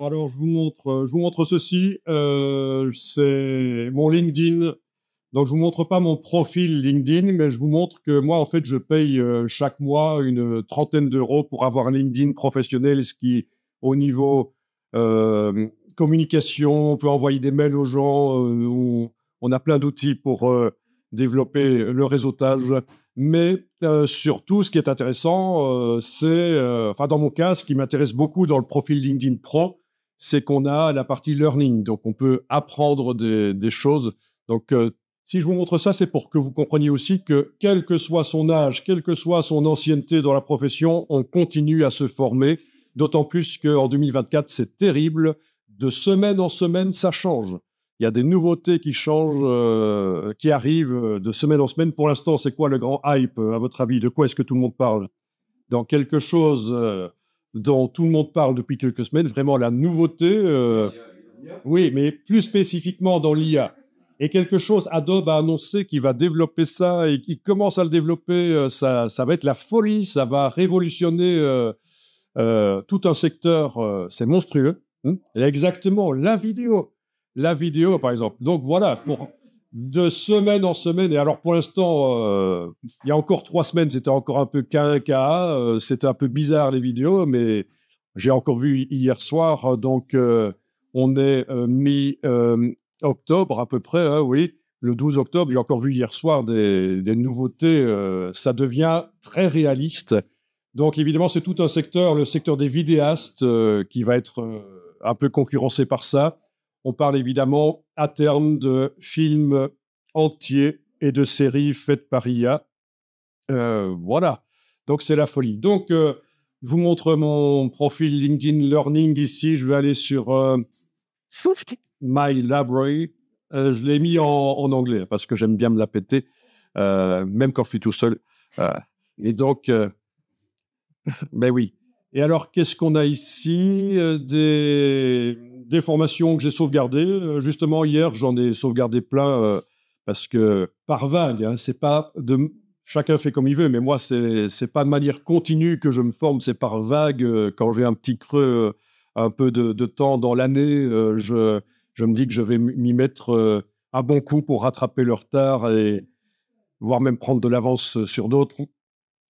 Alors, je vous montre ceci. C'est mon LinkedIn. Donc, je vous montre pas mon profil LinkedIn, mais je vous montre que moi, en fait, je paye chaque mois une trentaine d'euros pour avoir un LinkedIn professionnel, ce qui, au niveau communication, on peut envoyer des mails aux gens. On a plein d'outils pour développer le réseautage. Mais surtout, ce qui est intéressant, enfin, dans mon cas, ce qui m'intéresse beaucoup dans le profil LinkedIn Pro, c'est qu'on a la partie learning, donc on peut apprendre des choses. Donc, si je vous montre ça, c'est pour que vous compreniez aussi que, quel que soit son âge, quelle que soit son ancienneté dans la profession, on continue à se former, d'autant plus qu'en 2024, c'est terrible. De semaine en semaine, ça change. Il y a des nouveautés qui changent, qui arrivent de semaine en semaine. Pour l'instant, c'est quoi le grand hype, à votre avis? De quoi est-ce que tout le monde parle? Dans quelque chose dont tout le monde parle depuis quelques semaines, vraiment la nouveauté, oui, mais plus spécifiquement dans l'IA. Et quelque chose, Adobe a annoncé qu'il va développer ça et qu'il commence à le développer, ça va être la folie, ça va révolutionner tout un secteur, c'est monstrueux. Exactement, la vidéo par exemple. Donc voilà, pour de semaine en semaine. Et alors pour l'instant, il y a encore 3 semaines, c'était encore un peu KA, c'était un peu bizarre les vidéos, mais j'ai encore vu hier soir, donc on est mi-octobre à peu près, hein, oui, le 12 octobre. J'ai encore vu hier soir des nouveautés. Ça devient très réaliste. Donc évidemment, c'est tout un secteur, le secteur des vidéastes, qui va être un peu concurrencé par ça. On parle évidemment à terme de films entiers et de séries faites par IA. Voilà. Donc c'est la folie. Donc je vous montre mon profil LinkedIn Learning ici. Je vais aller sur My Library. Je l'ai mis en anglais parce que j'aime bien me la péter, même quand je suis tout seul. Et donc, ben oui. Et alors, qu'est-ce qu'on a ici? Des formations que j'ai sauvegardées. Justement, hier, j'en ai sauvegardé plein parce que par vague, hein, c'est pas de chacun fait comme il veut, mais moi, c'est pas de manière continue que je me forme, c'est par vague. Quand j'ai un petit creux, un peu de temps dans l'année, je me dis que je vais m'y mettre un bon coup pour rattraper le retard et voire même prendre de l'avance sur d'autres.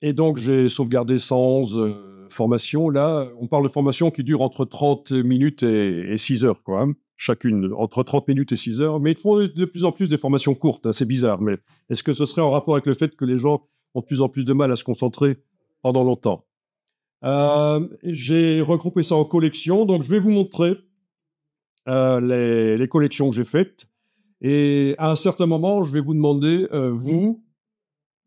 Et donc, j'ai sauvegardé 111 formations. Là, on parle de formations qui durent entre 30 minutes et 6 heures, quoi, hein, chacune, entre 30 minutes et 6 heures. Mais ils font de plus en plus des formations courtes, hein, c'est bizarre. Mais est-ce que ce serait en rapport avec le fait que les gens ont de plus en plus de mal à se concentrer pendant longtemps? J'ai regroupé ça en collections. Donc, je vais vous montrer les collections que j'ai faites. Et à un certain moment, je vais vous demander, vous,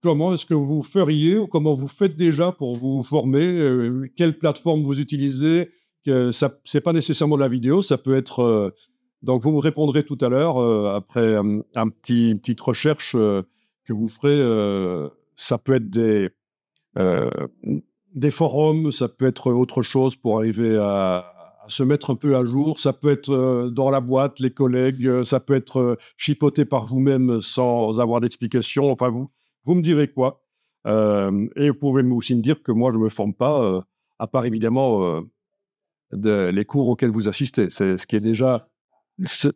comment est-ce que vous feriez ou comment vous faites déjà pour vous former? Quelle plateforme vous utilisez? Ça, c'est pas nécessairement de la vidéo, ça peut être. Donc vous me répondrez tout à l'heure après une petite recherche que vous ferez. Ça peut être euh, des forums, ça peut être autre chose pour arriver à se mettre un peu à jour. Ça peut être dans la boîte, les collègues. Ça peut être chipoté par vous-même sans avoir d'explication. Enfin, vous me direz quoi. Et vous pouvez aussi me dire que moi, je me forme pas, à part évidemment les cours auxquels vous assistez. C'est ce qui est déjà. c'est-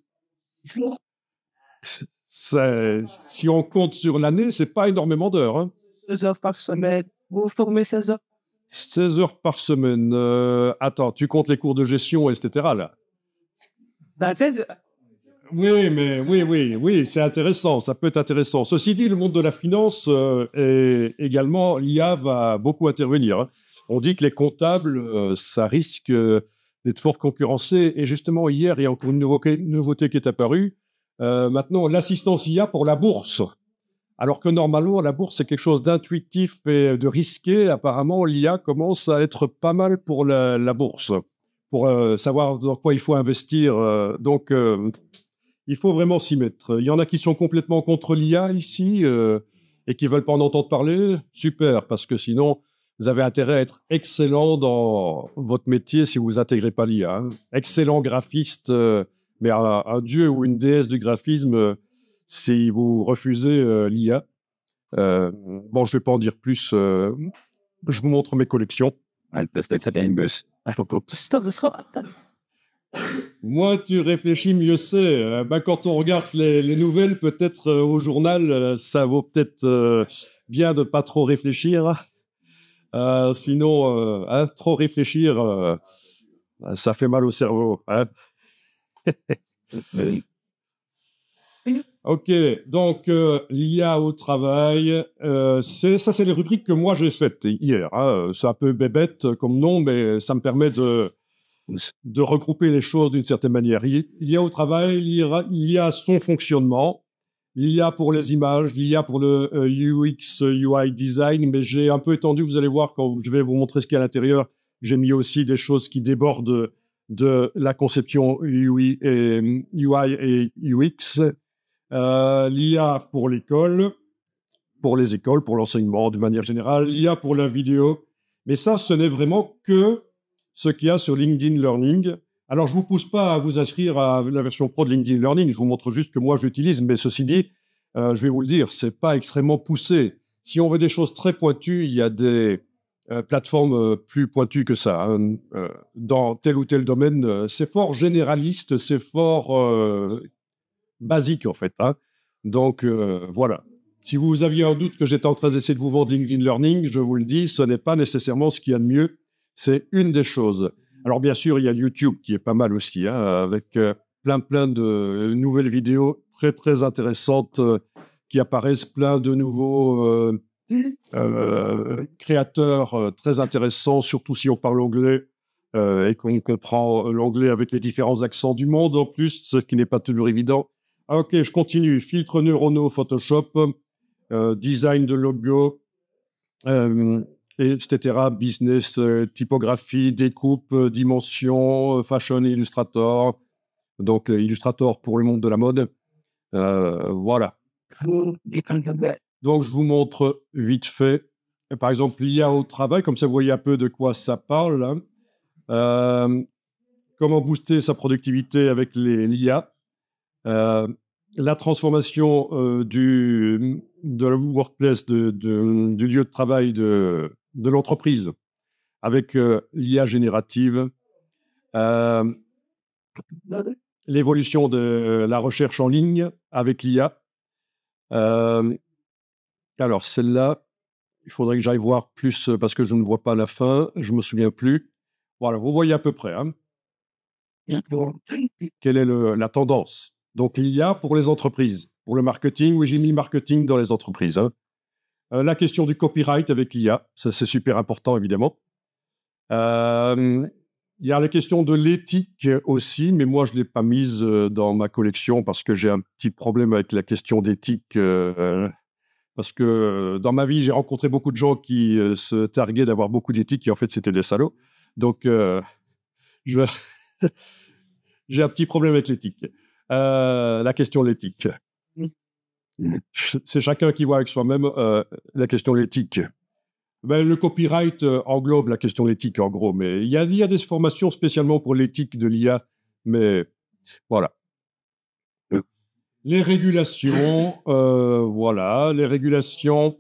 Si on compte sur l'année, c'est pas énormément d'heures, hein. 2 heures par semaine. Vous formez 16 heures. 16 heures par semaine. Attends, tu comptes les cours de gestion, etc. là. La thèse, Oui, mais oui, c'est intéressant, ça peut être intéressant. Ceci dit, le monde de la finance est également, l'IA va beaucoup intervenir, hein. On dit que les comptables, ça risque d'être fort concurrencé. Et justement, hier, il y a encore une nouveauté qui est apparue. Maintenant, l'assistance IA pour la bourse. Alors que normalement, la bourse, c'est quelque chose d'intuitif et de risqué. Apparemment, l'IA commence à être pas mal pour la bourse, pour savoir dans quoi il faut investir. Donc, il faut vraiment s'y mettre. Il y en a qui sont complètement contre l'IA ici et qui veulent pas en entendre parler. Super, parce que sinon, vous avez intérêt à être excellent dans votre métier si vous intégrez pas l'IA, hein. Excellent graphiste, mais un dieu ou une déesse du graphisme si vous refusez l'IA. Bon, je vais pas en dire plus. Je vous montre mes collections. c'est Moins tu réfléchis, mieux c'est. Quand on regarde les nouvelles, peut-être au journal, ça vaut peut-être bien de pas trop réfléchir. Sinon, trop réfléchir, ça fait mal au cerveau. Hein. Ok, donc l'IA au travail, c'est les rubriques que moi j'ai faites hier. Hein. C'est un peu bébête comme nom, mais ça me permet de regrouper les choses d'une certaine manière. L'IA au travail, l'IA son fonctionnement, l'IA pour les images, l'IA pour le UX, UI design, mais j'ai un peu étendu, vous allez voir quand je vais vous montrer ce qu'il y a à l'intérieur, j'ai mis aussi des choses qui débordent de la conception UI et UX. L'IA pour l'école, pour les écoles, pour l'enseignement de manière générale, l'IA pour la vidéo. Mais ça, ce n'est vraiment que ce qu'il y a sur LinkedIn Learning. Alors, je vous pousse pas à vous inscrire à la version pro de LinkedIn Learning. Je vous montre juste que moi, je l'utilise. Mais ceci dit, je vais vous le dire, c'est pas extrêmement poussé. Si on veut des choses très pointues, il y a des plateformes plus pointues que ça. Hein. Dans tel ou tel domaine, c'est fort généraliste, c'est fort basique en fait. Hein. Donc voilà. Si vous aviez un doute que j'étais en train d'essayer de vous vendre LinkedIn Learning, je vous le dis, ce n'est pas nécessairement ce qu'il y a de mieux. C'est une des choses. Alors bien sûr, il y a YouTube qui est pas mal aussi, hein, avec plein de nouvelles vidéos très très intéressantes qui apparaissent, plein de nouveaux créateurs très intéressants, surtout si on parle anglais et qu'on comprend l'anglais avec les différents accents du monde en plus, ce qui n'est pas toujours évident. Ah, ok, je continue. Filtres neuronaux Photoshop, design de logo, etc. Business, typographie, découpe, dimension, fashion Illustrator. Donc, Illustrator pour le monde de la mode. Voilà. Donc, je vous montre vite fait. Par exemple, l'IA au travail, comme ça, vous voyez un peu de quoi ça parle. Hein. Comment booster sa productivité avec l'IA. La transformation de la workplace, du lieu de travail de l'entreprise avec l'IA générative, l'évolution de la recherche en ligne avec l'IA. Alors, celle-là, il faudrait que j'aille voir plus parce que je ne vois pas la fin, je me souviens plus. Voilà, vous voyez à peu près. Hein. Quelle est la tendance? Donc, l'IA pour les entreprises. Pour le marketing, oui, j'ai mis marketing dans les entreprises. Hein. La question du copyright avec l'IA, ça c'est super important évidemment. Il y a la question de l'éthique aussi, mais moi je ne l'ai pas mise dans ma collection parce que j'ai un petit problème avec la question d'éthique. Parce que dans ma vie, j'ai rencontré beaucoup de gens qui se targuaient d'avoir beaucoup d'éthique et en fait c'était des salauds. Donc j'ai un petit problème avec l'éthique. La question de l'éthique. C'est chacun qui voit avec soi-même la question de l'éthique. Ben, le copyright englobe la question de l'éthique en gros, mais il y a des formations spécialement pour l'éthique de l'IA, mais voilà. Les régulations, voilà, les régulations.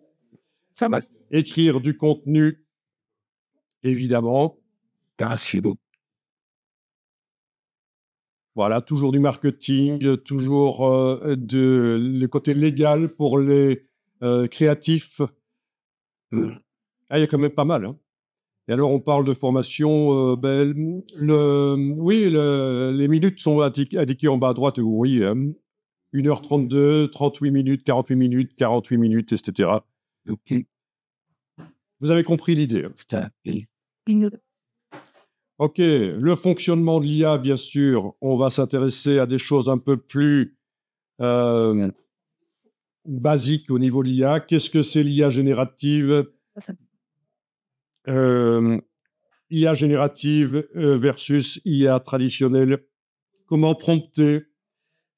Ça va. Écrire du contenu, évidemment. Voilà, toujours du marketing, toujours le côté légal pour les créatifs. Ah, il y a quand même pas mal. Hein. Et alors, on parle de formation. Les minutes sont indiquées en bas à droite. Oui, 1h32, 38 minutes, 48 minutes, 48 minutes, etc. Vous avez compris l'idée. Hein. Ok, le fonctionnement de l'IA, bien sûr, on va s'intéresser à des choses un peu plus basiques au niveau de l'IA. Qu'est-ce que c'est l'IA générative? IA générative versus IA traditionnelle. Comment prompter?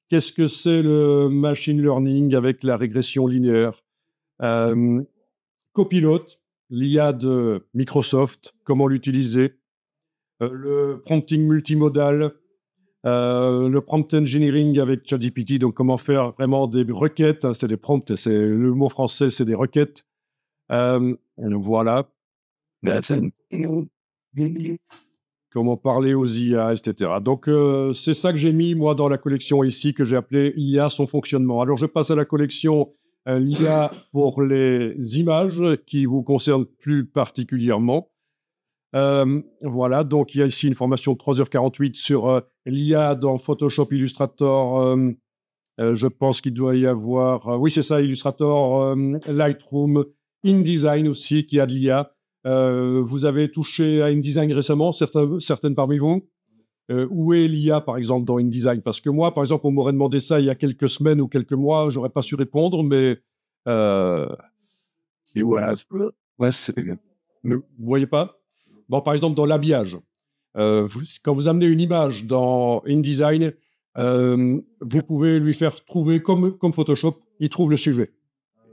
Qu'est-ce que c'est le machine learning avec la régression linéaire? Copilot, l'IA de Microsoft, comment l'utiliser? Le prompting multimodal, le prompt engineering avec ChatGPT, donc comment faire vraiment des requêtes, hein, c'est des prompts, c'est le mot français, c'est des requêtes. Voilà. comment parler aux IA, etc. Donc, c'est ça que j'ai mis, moi, dans la collection ici, que j'ai appelé IA, son fonctionnement. Alors, je passe à la collection l'IA pour les images qui vous concernent plus particulièrement. Voilà, donc il y a ici une formation de 3h48 sur l'IA dans Photoshop, Illustrator. Je pense qu'il doit y avoir... oui, c'est ça, Illustrator, Lightroom, InDesign aussi, qui a de l'IA. Vous avez touché à InDesign récemment, certaines parmi vous. Où est l'IA, par exemple, dans InDesign? Parce que moi, par exemple, on m'aurait demandé ça il y a quelques semaines ou quelques mois, j'aurais pas su répondre, mais... Et voilà. Ouais, c'est... Vous voyez pas? Bon, par exemple, dans l'habillage. Quand vous amenez une image dans InDesign, vous pouvez lui faire trouver, comme Photoshop, il trouve le sujet.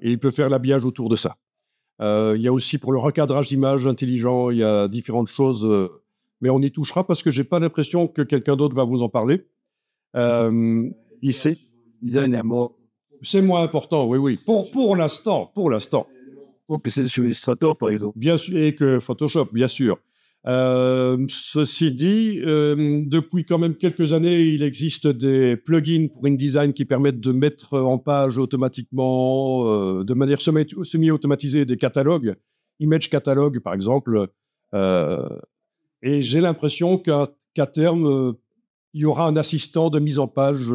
Et il peut faire l'habillage autour de ça. Il y a aussi pour le recadrage d'images intelligent, il y a différentes choses, mais on y touchera parce que j'ai pas l'impression que quelqu'un d'autre va vous en parler. Ici, c'est moins important, oui, oui. Pour l'instant. Oh, que c'est sur Illustrator, par exemple. Bien sûr, et que Photoshop, bien sûr. Ceci dit, depuis quand même quelques années, il existe des plugins pour InDesign qui permettent de mettre en page automatiquement, de manière semi-automatisée, des catalogues, Image Catalog par exemple. Et j'ai l'impression qu'à terme, il y aura un assistant de mise en page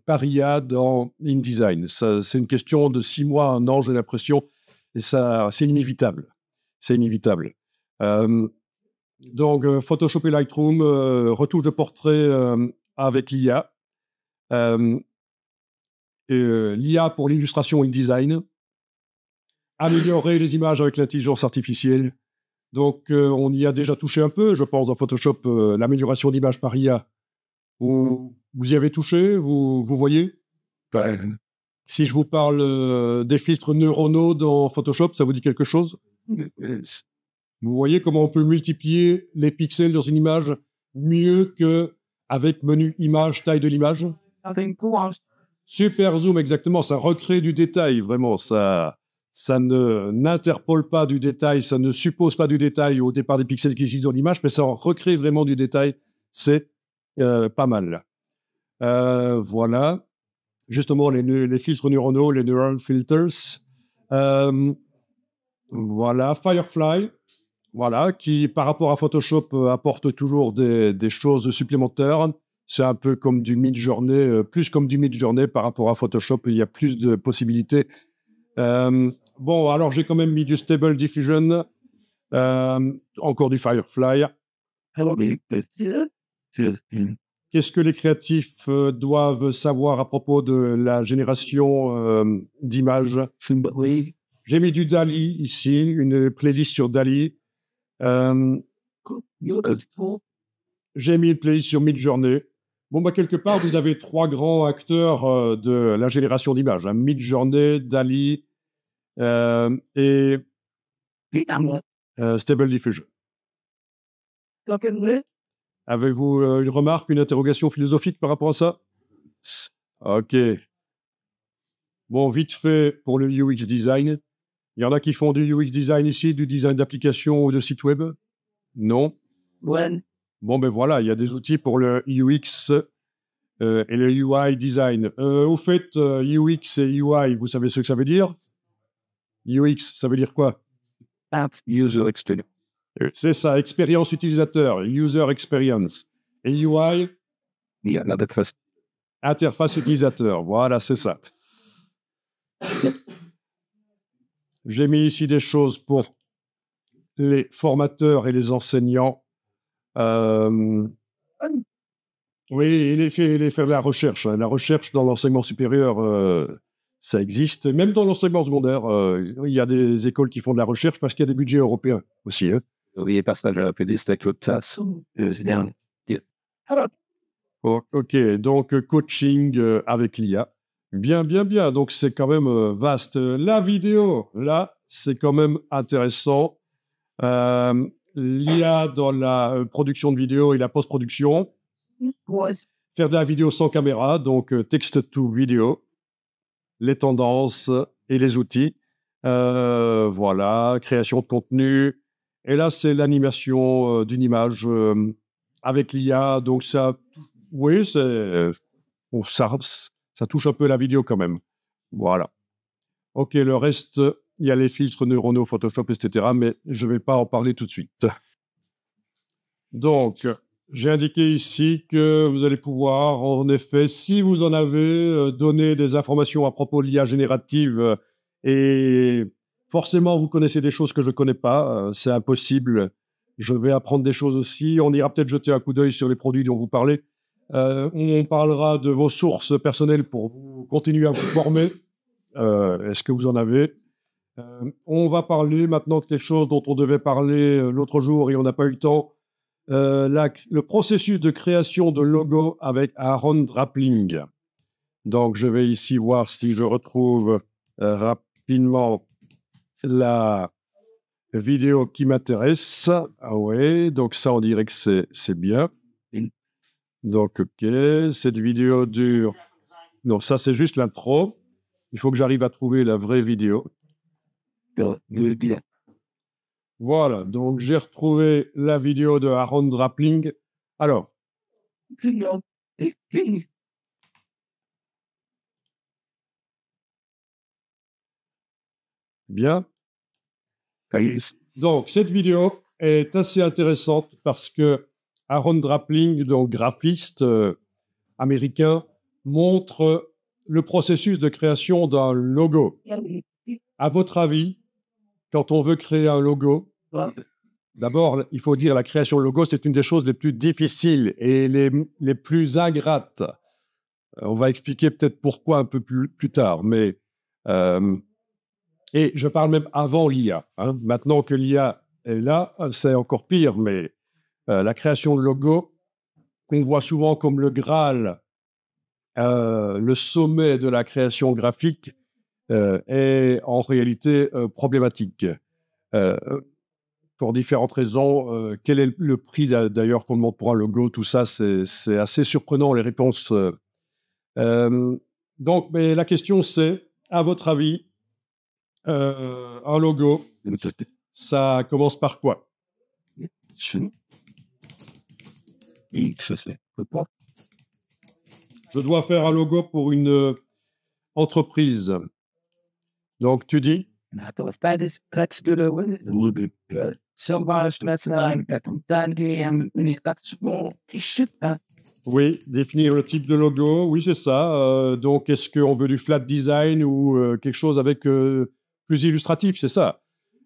par IA dans InDesign. C'est une question de 6 mois, 1 an, j'ai l'impression, et ça, c'est inévitable. C'est inévitable. Donc, Photoshop et Lightroom, retouche de portrait avec l'IA. L'IA pour l'illustration InDesign. Améliorer les images avec l'intelligence artificielle. Donc, on y a déjà touché un peu, je pense, dans Photoshop, l'amélioration d'images par IA. Vous y avez touché, vous voyez? Ouais. Si je vous parle des filtres neuronaux dans Photoshop, ça vous dit quelque chose? Vous voyez comment on peut multiplier les pixels dans une image mieux qu'avec menu image, taille de l'image? Super zoom, exactement. Ça recrée du détail, vraiment. Ça n'interpole pas du détail, ça ne suppose pas du détail au départ des pixels qui existent dans l'image, mais ça recrée vraiment du détail. C'est pas mal. Voilà. Justement, les filtres neuronaux, les neural filters. Voilà. Firefly. Voilà, qui par rapport à Photoshop apporte toujours des choses supplémentaires. C'est un peu comme du Midjourney, plus comme du Midjourney par rapport à Photoshop, il y a plus de possibilités. Bon, alors j'ai quand même mis du Stable Diffusion, encore du Firefly. Qu'est-ce que les créatifs doivent savoir à propos de la génération d'images? J'ai mis du DALL-E ici, une playlist sur DALL-E. J'ai mis une playlist sur Midjourney. Bon, bah, quelque part, vous avez 3 grands acteurs de la génération d'images. Hein. Midjourney, DALL-E et Stable Diffusion. Avez-vous une remarque, une interrogation philosophique par rapport à ça? Ok. Bon, vite fait pour le UX design. Il y en a qui font du UX design ici, du design d'application ou de site web? Non? Ouais. Bon, ben voilà, il y a des outils pour le UX et le UI design. Au fait, UX et UI, vous savez ce que ça veut dire? UX, ça veut dire quoi? User experience. C'est ça, expérience utilisateur, user experience. Et UI? L'interface. Interface utilisateur, voilà, c'est ça. J'ai mis ici des choses pour les formateurs et les enseignants. Oui, et les faire de la recherche. Hein. La recherche dans l'enseignement supérieur, ça existe. Même dans l'enseignement secondaire, il y a des écoles qui font de la recherche parce qu'il y a des budgets européens aussi. Hein. Oui, personnage à la pédiste avec votre classe. Ok, donc coaching avec l'IA. Bien, bien, bien. Donc c'est quand même vaste. La vidéo, là, c'est quand même intéressant. L'IA dans la production de vidéo et la post-production. Faire de la vidéo sans caméra, donc text-to-vidéo, les tendances et les outils. Voilà, création de contenu, Et là, c'est l'animation d'une image avec l'IA. Donc, ça, oui, bon, ça touche un peu la vidéo quand même. Voilà. OK, le reste, il y a les filtres neuronaux, Photoshop, etc. Mais je ne vais pas en parler tout de suite. Donc, j'ai indiqué ici que vous allez pouvoir, en effet, si vous en avez, donner des informations à propos de l'IA générative et forcément, vous connaissez des choses que je ne connais pas. C'est impossible. Je vais apprendre des choses aussi. On ira peut-être jeter un coup d'œil sur les produits dont vous parlez. On parlera de vos sources personnelles pour vous continuer à vous former. Est-ce que vous en avez? On va parler maintenant de quelque chose dont on devait parler l'autre jour et on n'a pas eu le temps. Le processus de création de logo avec Aaron Drappling. Donc, je vais ici voir si je retrouve rapidement la vidéo qui m'intéresse. Ah ouais, donc ça, on dirait que c'est bien. Donc, OK, cette vidéo dure... Non, ça, c'est juste l'intro. Il faut que j'arrive à trouver la vraie vidéo. Voilà, donc j'ai retrouvé la vidéo de Aaron Drappling. Alors, bien. Donc, cette vidéo est assez intéressante parce que Aaron Drappling, donc graphiste américain, montre le processus de création d'un logo. À votre avis, quand on veut créer un logo, d'abord, il faut dire la création de logo, c'est une des choses les plus difficiles et les plus ingrates. On va expliquer peut-être pourquoi un peu plus tard, mais et je parle même avant l'IA. Hein. Maintenant que l'IA est là, c'est encore pire, mais la création de logo, qu'on voit souvent comme le Graal, le sommet de la création graphique, est en réalité problématique. Pour différentes raisons. Quel est le prix d'ailleurs qu'on demande pour un logo? Tout ça, c'est assez surprenant, les réponses. Donc, mais la question c'est, à votre avis, un logo, ça commence par quoi? Je dois faire un logo pour une entreprise. Donc, tu dis? Oui, définir le type de logo, oui, c'est ça. Donc, est-ce qu'on veut du flat design ou quelque chose avec plus illustratif, c'est ça?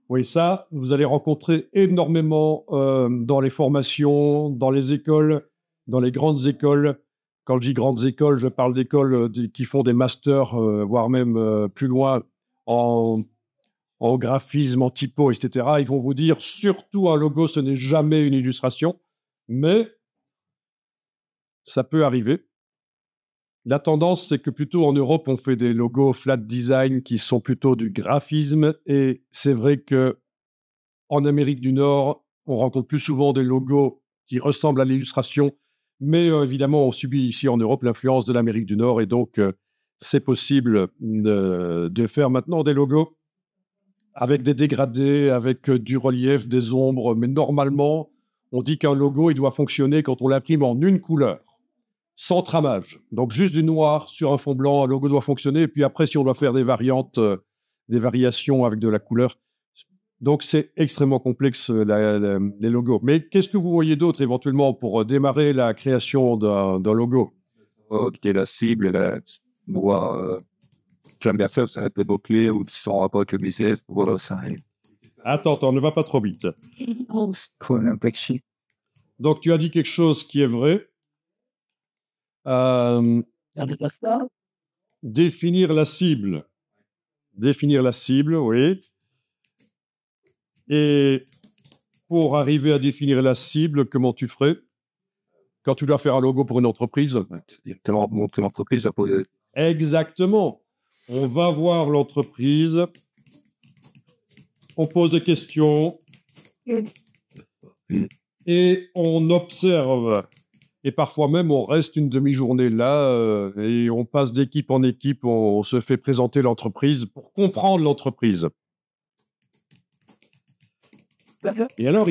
Oui, ça, vous allez rencontrer énormément dans les formations, dans les écoles, dans les grandes écoles. Quand je dis grandes écoles, je parle d'écoles qui font des masters, voire même plus loin, en graphisme, en typo, etc. Ils vont vous dire, surtout un logo, ce n'est jamais une illustration, mais ça peut arriver. La tendance, c'est que plutôt en Europe, on fait des logos flat design qui sont plutôt du graphisme, et c'est vrai que en Amérique du Nord, on rencontre plus souvent des logos qui ressemblent à l'illustration, mais évidemment, on subit ici en Europe l'influence de l'Amérique du Nord, et donc c'est possible de faire maintenant des logos avec des dégradés, avec du relief, des ombres, mais normalement, on dit qu'un logo, il doit fonctionner quand on l'imprime en une couleur, sans tramage. Donc juste du noir sur un fond blanc, un logo doit fonctionner, et puis après, si on doit faire des variantes, des variations avec de la couleur. Donc c'est extrêmement complexe, les logos. Mais qu'est-ce que vous voyez d'autre éventuellement pour démarrer la création d'un logo? Qui est la cible, moi, j'aime bien faire ça, des mots-clés ou qui sont en rapport avec le business, voilà, ça. Attends, ne va pas trop vite. Donc tu as dit quelque chose qui est vrai. Définir la cible. Définir la cible, oui. Et pour arriver à définir la cible, comment tu ferais quand tu dois faire un logo pour une entreprise? Directement montrer l'entreprise. Exactement. On va voir l'entreprise, on pose des questions et on observe. Et parfois même, on reste une demi-journée là et on passe d'équipe en équipe, on se fait présenter l'entreprise pour comprendre l'entreprise. Et alors,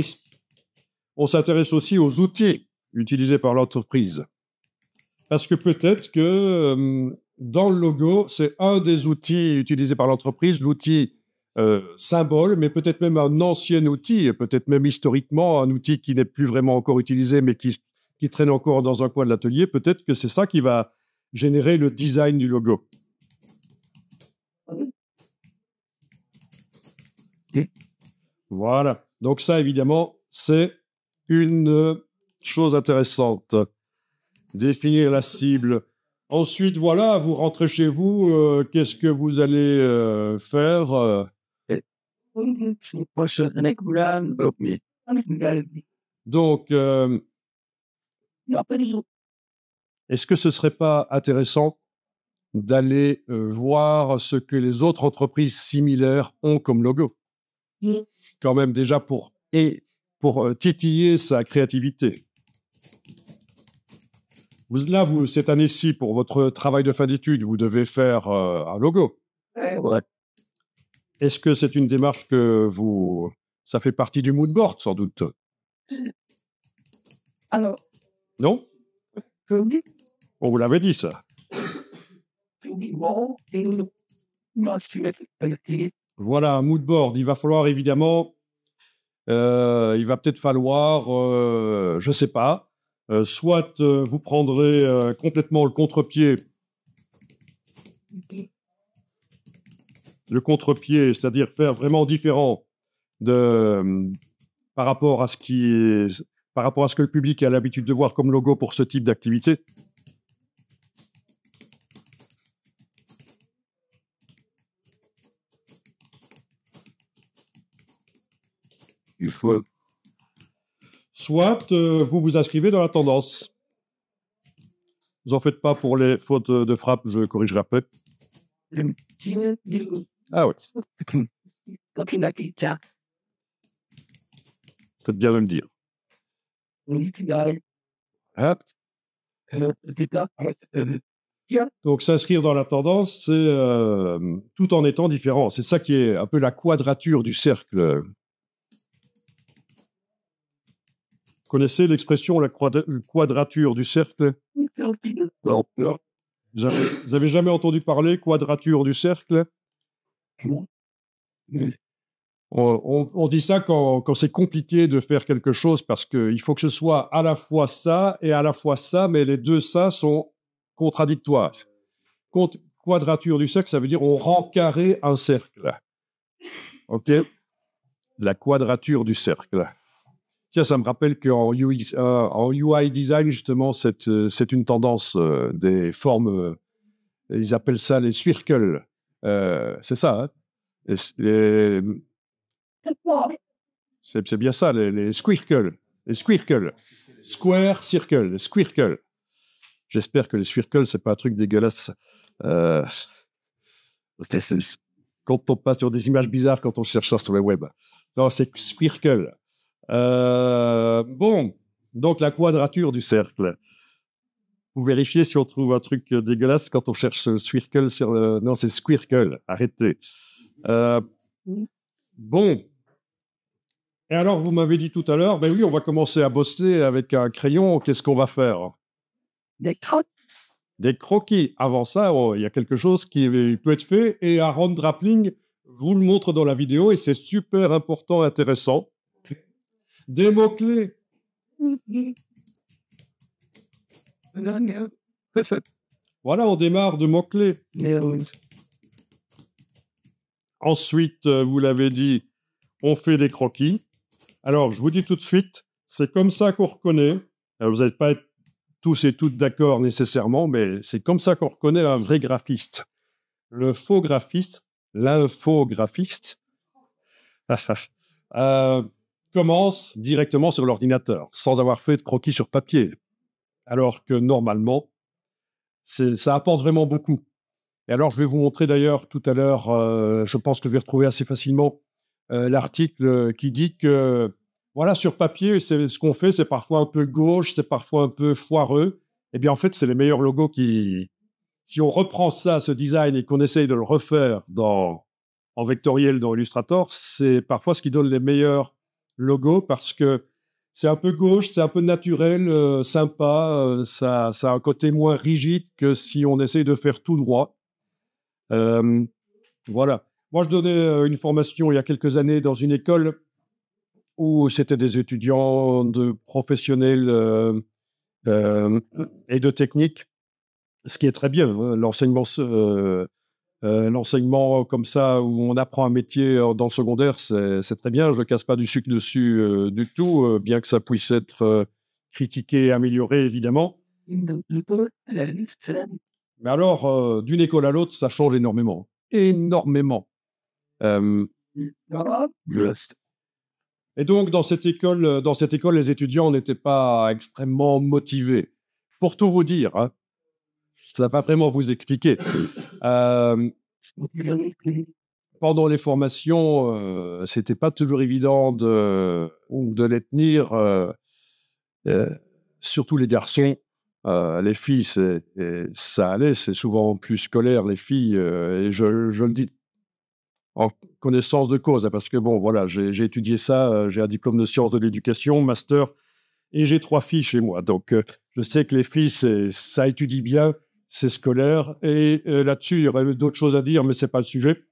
on s'intéresse aussi aux outils utilisés par l'entreprise. Parce que peut-être que dans le logo, c'est un des outils utilisés par l'entreprise, l'outil symbole, mais peut-être même un ancien outil, peut-être même historiquement un outil qui n'est plus vraiment encore utilisé, mais qui traîne encore dans un coin de l'atelier. Peut-être que c'est ça qui va générer le design du logo. Voilà. Donc ça, évidemment, c'est une chose intéressante. Définir la cible. Ensuite, voilà, vous rentrez chez vous. Qu'est-ce que vous allez faire Donc, est-ce que ce serait pas intéressant d'aller voir ce que les autres entreprises similaires ont comme logo? Quand même déjà pour titiller sa créativité. Là, cette année-ci, pour votre travail de fin d'études, vous devez faire un logo. Ouais. Est-ce que c'est une démarche que ça fait partie du mood board, sans doute? Alors, Non? oui. On vous l'avait dit, ça. Voilà, un mood board. Il va falloir évidemment, il va peut-être falloir, je sais pas, soit vous prendrez complètement le contre-pied, c'est-à-dire faire vraiment différent par rapport à ce que le public a l'habitude de voir comme logo pour ce type d'activité. Il faut. Soit vous vous inscrivez dans la tendance. Vous en faites pas pour les fautes de frappe, je corrigerai après. Ah ouais, faites bien de me le dire. Hop. Donc s'inscrire dans la tendance, c'est tout en étant différent. C'est ça qui est un peu la quadrature du cercle. Vous connaissez l'expression la quadrature du cercle? Vous avez jamais entendu parler quadrature du cercle? On dit ça quand c'est compliqué de faire quelque chose parce qu'il faut que ce soit à la fois ça et à la fois ça, mais les deux ça sont contradictoires. Quadrature du cercle, ça veut dire on rend carré un cercle. Ok? La quadrature du cercle. Tiens, ça me rappelle qu'en UI design, justement, c'est une tendance des formes, ils appellent ça les swirkles. C'est ça, hein? C'est bien ça, les squirkles. Les squirkles. Square, circle, les squirkles. J'espère que les swirkles, c'est pas un truc dégueulasse. Quand on passe sur des images bizarres quand on cherche ça sur le web. Non, c'est squircle. Bon, donc la quadrature du cercle. Vous vérifiez si on trouve un truc dégueulasse quand on cherche swirkle sur le... Non, c'est squircle. Arrêtez. Bon. Et alors, vous m'avez dit tout à l'heure, ben oui, on va commencer à bosser avec un crayon. Qu'est-ce qu'on va faire? Des crottes. Des croquis. Avant ça, il y a quelque chose qui peut être fait. Et Aaron Drappling vous le montre dans la vidéo et c'est super important, intéressant. Des mots-clés. Voilà, on démarre de mots-clés. Ensuite, vous l'avez dit, on fait des croquis. Alors, je vous dis tout de suite, c'est comme ça qu'on reconnaît. Alors, vous n'allez pas être tous et toutes d'accord nécessairement, mais c'est comme ça qu'on reconnaît un vrai graphiste. Le faux graphiste, l'infographiste, commence directement sur l'ordinateur, sans avoir fait de croquis sur papier. Alors que normalement, ça apporte vraiment beaucoup. Et alors, je vais vous montrer d'ailleurs tout à l'heure, je pense que je vais retrouver assez facilement l'article qui dit que, voilà, sur papier, c'est ce qu'on fait, c'est parfois un peu gauche, c'est parfois un peu foireux. Eh bien, en fait, c'est les meilleurs logos si on reprend ça, ce design, et qu'on essaye de le refaire en vectoriel dans Illustrator, c'est parfois ce qui donne les meilleurs logo parce que c'est un peu gauche, c'est un peu naturel, sympa, ça a un côté moins rigide que si on essaye de faire tout droit. Euh, voilà. Moi, je donnais une formation il y a quelques années dans une école où c'était des étudiants de professionnels euh, et de techniques, ce qui est très bien. Hein. L'enseignement comme ça, où on apprend un métier dans le secondaire, c'est très bien. Je ne casse pas du sucre dessus du tout, bien que ça puisse être critiqué et amélioré, évidemment. Mais alors, d'une école à l'autre, ça change énormément. Énormément. Euh, et donc, dans cette école, les étudiants n'étaient pas extrêmement motivés. Pour tout vous dire, hein, ça ne va pas vraiment vous expliquer. Pendant les formations, c'était pas toujours évident de les tenir, surtout les garçons. Les filles, ça allait, c'est souvent plus scolaire, les filles, et je le dis en connaissance de cause, hein, parce que bon, voilà, j'ai étudié ça, j'ai un diplôme de sciences de l'éducation, master, et j'ai 3 filles chez moi. Donc, je sais que les filles, ça étudie bien, c'est scolaire, et là-dessus, il y aurait d'autres choses à dire, mais c'est pas le sujet.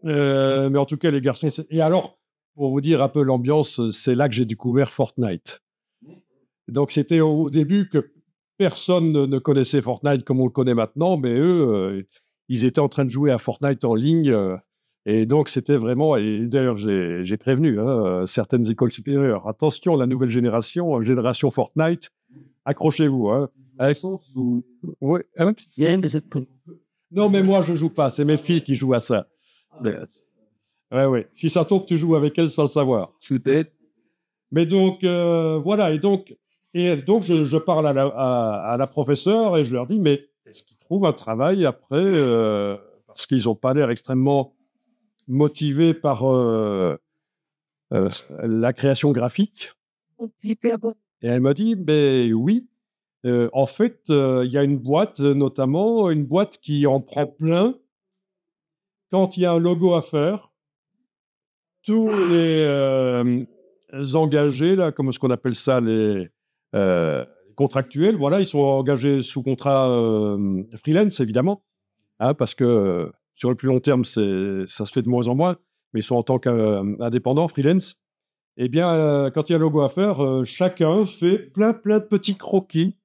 Mais en tout cas, les garçons. Et alors, pour vous dire un peu l'ambiance, c'est là que j'ai découvert Fortnite. Donc, c'était au début que personne ne connaissait Fortnite comme on le connaît maintenant, mais eux, ils étaient en train de jouer à Fortnite en ligne. Et donc, c'était vraiment. Et d'ailleurs, j'ai prévenu certaines écoles supérieures. Attention, la nouvelle génération, génération Fortnite, accrochez-vous. Hein. Ouais. Hein? Non, mais moi, je joue pas. C'est mes filles qui jouent à ça. Ouais, ouais. Si ça tombe, tu joues avec elles sans le savoir. Mais donc, voilà. Et donc, je parle à la professeure et je leur dis, mais est-ce qu'ils trouvent un travail après parce qu'ils n'ont pas l'air extrêmement motivés par la création graphique. Et elle m'a dit, ben oui. En fait, il y a une boîte, notamment une boîte qui en prend plein quand il y a un logo à faire. Tous les engagés, là, comme ce qu'on appelle ça, les contractuels, voilà, ils sont engagés sous contrat freelance, évidemment, hein, parce que sur le plus long terme, ça se fait de moins en moins, mais ils sont en tant qu'indépendants, freelance. Eh bien, quand il y a un logo à faire, chacun fait plein de petits croquis.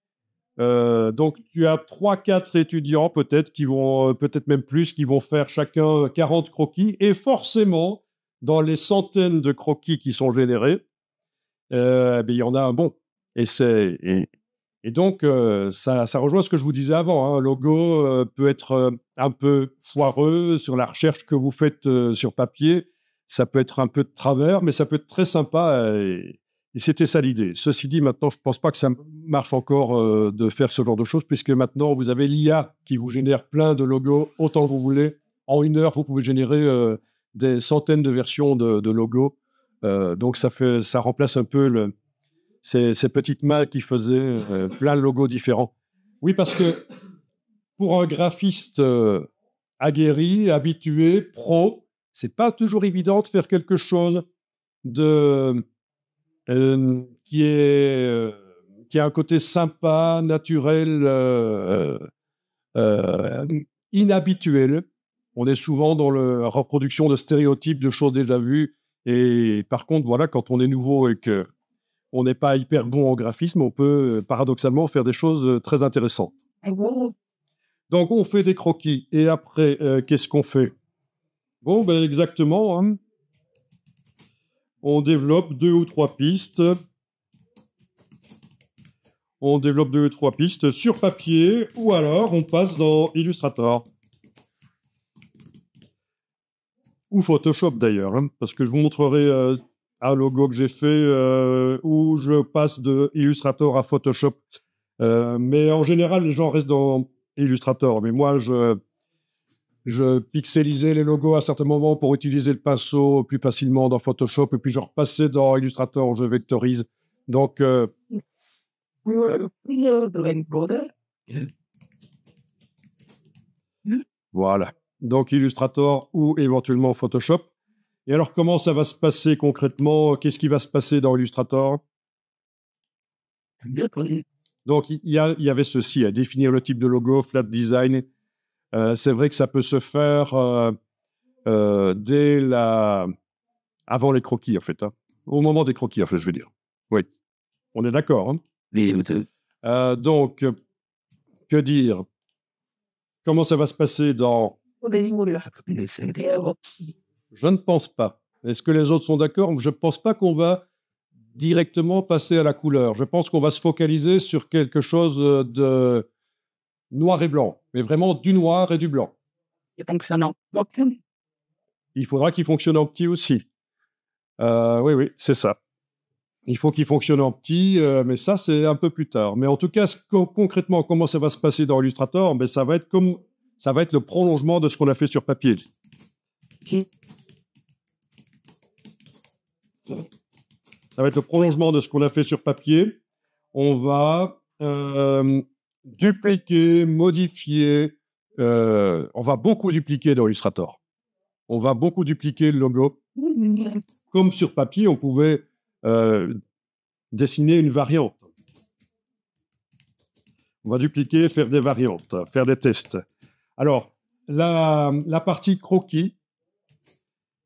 Donc, tu as 3-4 étudiants peut-être qui vont, peut-être même plus, qui vont faire chacun 40 croquis. Et forcément, dans les centaines de croquis qui sont générés, il y en a un bon. Et donc, ça rejoint ce que je vous disais avant. Hein. Un logo peut être un peu foireux sur la recherche que vous faites sur papier. Ça peut être un peu de travers, mais ça peut être très sympa. Et c'était ça l'idée. Ceci dit, maintenant, je ne pense pas que ça marche encore de faire ce genre de choses, puisque maintenant, vous avez l'IA qui vous génère plein de logos autant que vous voulez. En 1 heure, vous pouvez générer des centaines de versions de logos. Donc, ça remplace un peu ces petites mains qui faisaient plein de logos différents. Oui, parce que pour un graphiste aguerri, habitué, pro, c'est pas toujours évident de faire quelque chose qui a un côté sympa, naturel, inhabituel. On est souvent dans la reproduction de stéréotypes, de choses déjà vues. Et par contre, voilà, quand on est nouveau et que on n'est pas hyper bon en graphisme, on peut paradoxalement faire des choses très intéressantes. Donc, on fait des croquis. Et après, qu'est-ce qu'on fait? Bon, ben exactement. Hein. On développe 2 ou 3 pistes. On développe 2 ou 3 pistes sur papier ou alors on passe dans Illustrator. Ou Photoshop d'ailleurs, hein, parce que je vous montrerai un logo que j'ai fait où je passe de Illustrator à Photoshop. Mais en général, les gens restent dans Illustrator. Mais moi, je pixelisais les logos à certains moments pour utiliser le pinceau plus facilement dans Photoshop. Et puis, je repassais dans Illustrator où je vectorise. Donc, voilà. Donc, Illustrator ou éventuellement Photoshop. Et alors, comment ça va se passer concrètement? Qu'est-ce qui va se passer dans Illustrator? Donc, il y avait ceci, à définir le type de logo, flat design. C'est vrai que ça peut se faire avant les croquis, en fait. Hein. Au moment des croquis, en fait, je veux dire. Oui, on est d'accord. Hein. Donc, que dire? Comment ça va se passer dans... Je ne pense pas. Est-ce que les autres sont d'accord? Je ne pense pas qu'on va directement passer à la couleur. Je pense qu'on va se focaliser sur quelque chose de noir et blanc, mais vraiment du noir et du blanc. Il faudra qu'il fonctionne en petit aussi. Oui, c'est ça. Il faut qu'il fonctionne en petit, mais ça, c'est un peu plus tard. Mais en tout cas, concrètement, comment ça va se passer dans Illustrator? Ben, ça va être le prolongement de ce qu'on a fait sur papier. Ça va être le prolongement de ce qu'on a fait sur papier. On va dupliquer, modifier. On va beaucoup dupliquer dans Illustrator. On va beaucoup dupliquer le logo. Comme sur papier, on pouvait dessiner une variante. On va dupliquer, faire des variantes, faire des tests. Alors, la partie croquis,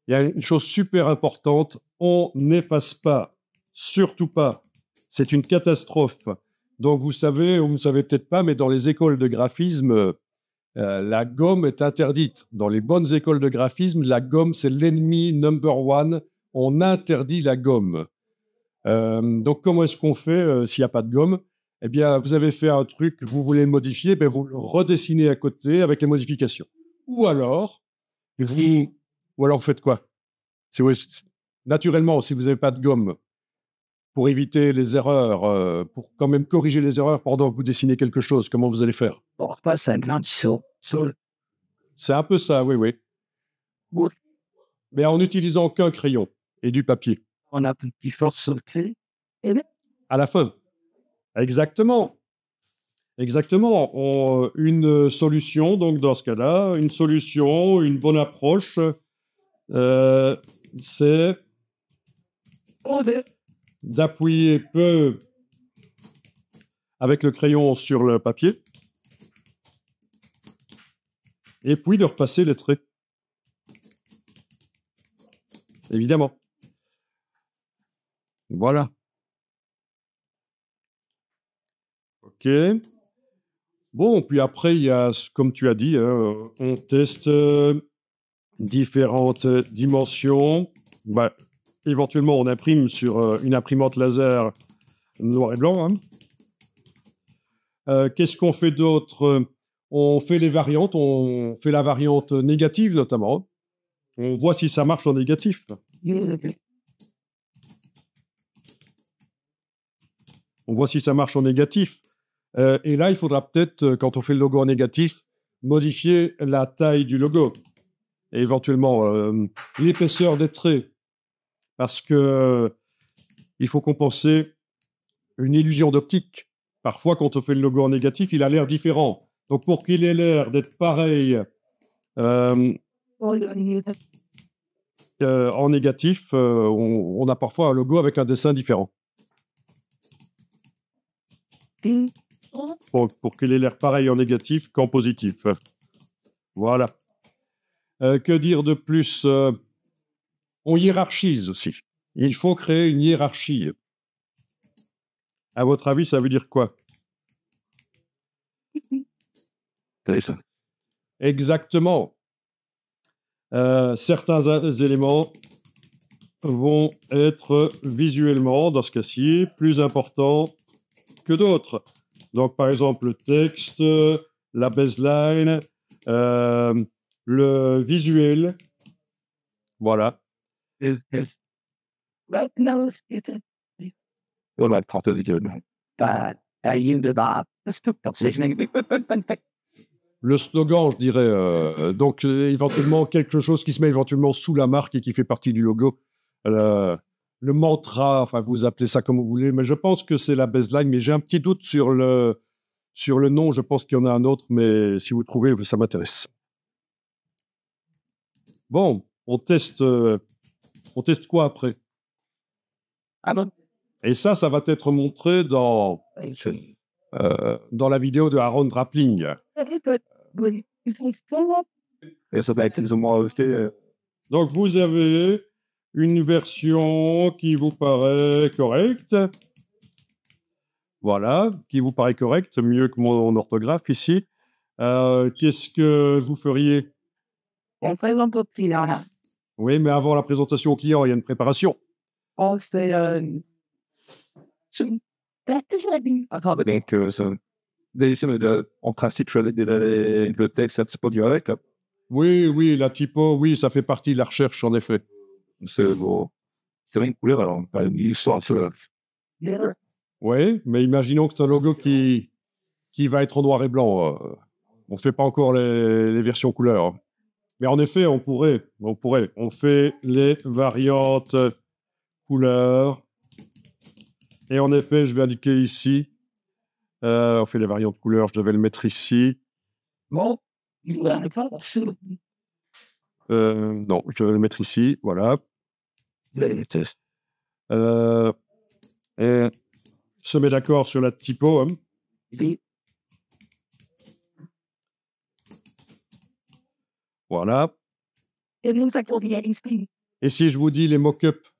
il y a une chose super importante, on n'efface pas, surtout pas. C'est une catastrophe. Donc, vous savez, ou vous ne savez peut-être pas, mais dans les écoles de graphisme, la gomme est interdite. Dans les bonnes écoles de graphisme, la gomme, c'est l'ennemi number one. On interdit la gomme. Donc, comment est-ce qu'on fait s'il n'y a pas de gomme? Eh bien, vous avez fait un truc, vous voulez le modifier, ben vous le redessinez à côté avec les modifications. Ou alors vous faites quoi? Naturellement, si vous n'avez pas de gomme, pour éviter les erreurs, pour quand même corriger les erreurs pendant que vous dessinez quelque chose, comment vous allez faire? C'est un peu ça, oui. Mais en n'utilisant qu'un crayon et du papier. On a plus force À la fin. Exactement. Une solution, donc dans ce cas-là, une solution, une bonne approche, c'est d'appuyer peu avec le crayon sur le papier et puis de repasser les traits. Évidemment. Voilà. OK. Bon, puis après, il y a, comme tu as dit, on teste différentes dimensions. Bah, éventuellement, on imprime sur une imprimante laser noir et blanc. Hein. Qu'est-ce qu'on fait d'autre? On fait les variantes. On fait la variante négative, notamment. On voit si ça marche en négatif. On voit si ça marche en négatif. Et là, il faudra peut-être, quand on fait le logo en négatif, modifier la taille du logo. Et éventuellement l'épaisseur des traits. Parce que il faut compenser une illusion d'optique. Parfois, quand on fait le logo en négatif, il a l'air différent. Donc, pour qu'il ait l'air d'être pareil en négatif, on a parfois un logo avec un dessin différent. Pour qu'il ait l'air pareil en négatif qu'en positif. Voilà. Que dire de plus? On hiérarchise aussi. Il faut créer une hiérarchie. À votre avis, ça veut dire quoi? Exactement. Certains éléments vont être visuellement, dans ce cas-ci, plus importants que d'autres. Donc, par exemple, le texte, la baseline, le visuel. Voilà. Le slogan, je dirais, donc éventuellement quelque chose qui se met éventuellement sous la marque et qui fait partie du logo. Le mantra, enfin vous appelez ça comme vous voulez, mais je pense que c'est la baseline, mais j'ai un petit doute sur le nom, je pense qu'il y en a un autre, mais si vous trouvez, ça m'intéresse. Bon, on teste On teste quoi après? Ah bon? Et ça va être montré dans la vidéo de Aaron Drappling. Oui. Et ça va être plus ou moins fait. Donc, vous avez une version qui vous paraît correcte. Voilà, qui vous paraît correcte, mieux que mon orthographe ici. Qu'est-ce que vous feriez? On présente au client. Oui, mais avant la présentation au client, il y a une préparation. On se... Attends, donc, en principe, je vais le texte un petit peu direct. Oui, la typo, oui, ça fait partie de la recherche, en effet. C'est bon. C'est une couleur, alors, une histoire sur Oui, mais imaginons que c'est un logo qui va être en noir et blanc. On ne fait pas encore les versions couleurs. Mais en effet, on pourrait. On fait les variantes couleurs. Et en effet, je vais indiquer ici. On fait les variantes couleurs, je devais le mettre ici. Bon. Non, je vais le mettre ici, voilà. Et se met d'accord sur la typo. Hein. Voilà. Et si je vous dis les mock-ups,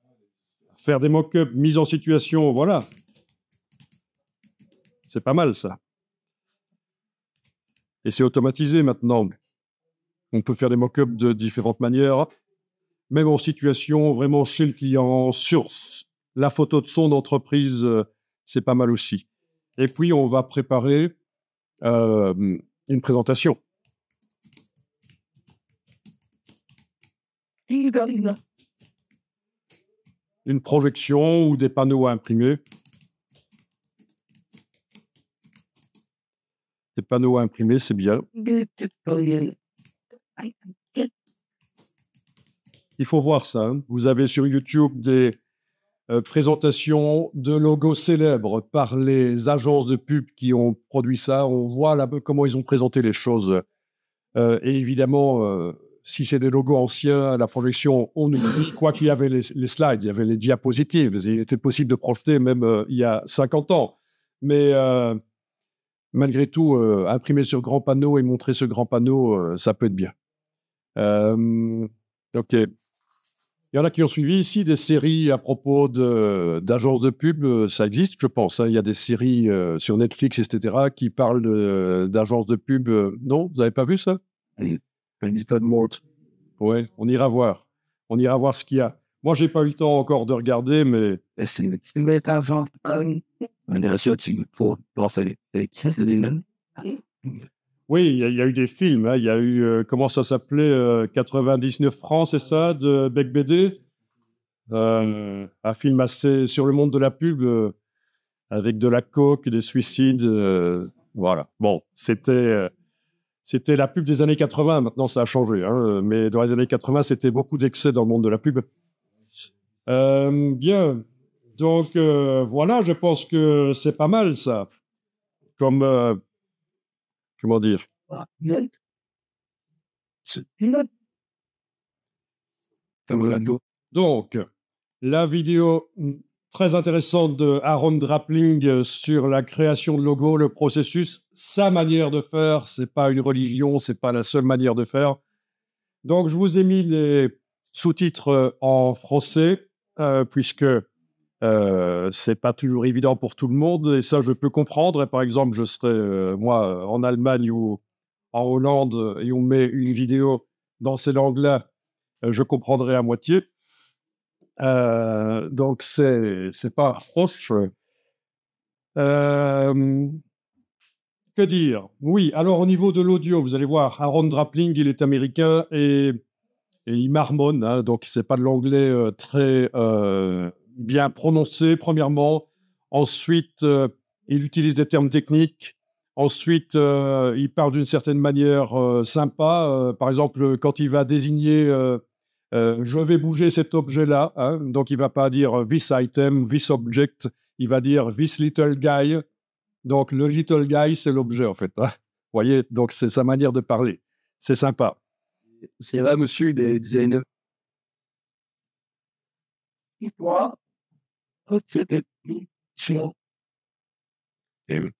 faire des mock-ups, mise en situation, voilà. C'est pas mal, ça. Et c'est automatisé maintenant. On peut faire des mock-ups de différentes manières, même en situation vraiment chez le client, sur la photo de son entreprise, c'est pas mal aussi. Et puis, on va préparer une présentation. Une projection ou des panneaux à imprimer. Des panneaux à imprimer, c'est bien. Il faut voir ça. Hein. Vous avez sur YouTube des présentations de logos célèbres par les agences de pub qui ont produit ça. On voit là comment ils ont présenté les choses. Et évidemment, si c'est des logos anciens, la projection, on oublie, quoi qu'il y avait les slides, il y avait les diapositives. Il était possible de projeter même il y a 50 ans. Mais malgré tout, imprimer sur grand panneau et montrer ce grand panneau, ça peut être bien. OK. Il y en a qui ont suivi ici des séries à propos d'agences de pub. Ça existe, je pense. Hein. Il y a des séries sur Netflix, etc., qui parlent d'agences de pub. Non, vous n'avez pas vu ça? Ouais, on ira voir. On ira voir ce qu'il y a. Moi, j'ai pas eu le temps encore de regarder, mais oui, il y a eu des films. Hein. Il y a eu, comment ça s'appelait 99 francs, c'est ça, de Bec BD. Un film assez sur le monde de la pub, avec de la coke, des suicides. Voilà. Bon, c'était la pub des années 80. Maintenant, ça a changé. Hein. Mais dans les années 80, c'était beaucoup d'excès dans le monde de la pub. Bien. Donc, voilà, je pense que c'est pas mal, ça. Comme, comment dire? Donc, la vidéo très intéressante de Aaron Drappling sur la création de logo, le processus, sa manière de faire, c'est pas une religion, c'est pas la seule manière de faire. Donc, je vous ai mis les sous-titres en français, puisque c'est pas toujours évident pour tout le monde, et ça, je peux comprendre. Et par exemple, je serais, moi, en Allemagne ou en Hollande, et on met une vidéo dans ces langues-là, je comprendrais à moitié. Donc, c'est pas proche. Que dire? Oui, alors au niveau de l'audio, vous allez voir, Aaron Drappling, il est américain et il marmonne, hein, donc c'est pas de l'anglais très bien prononcé, premièrement. Ensuite, il utilise des termes techniques. Ensuite, il parle d'une certaine manière sympa. Par exemple, quand il va désigner je vais bouger cet objet-là, hein, donc il va pas dire this item, this object, il va dire this little guy. Donc le little guy, c'est l'objet en fait. Hein. Vous voyez, donc c'est sa manière de parler. C'est sympa. C'est là, monsieur, il est designer. histoire, société, mission. Et oui.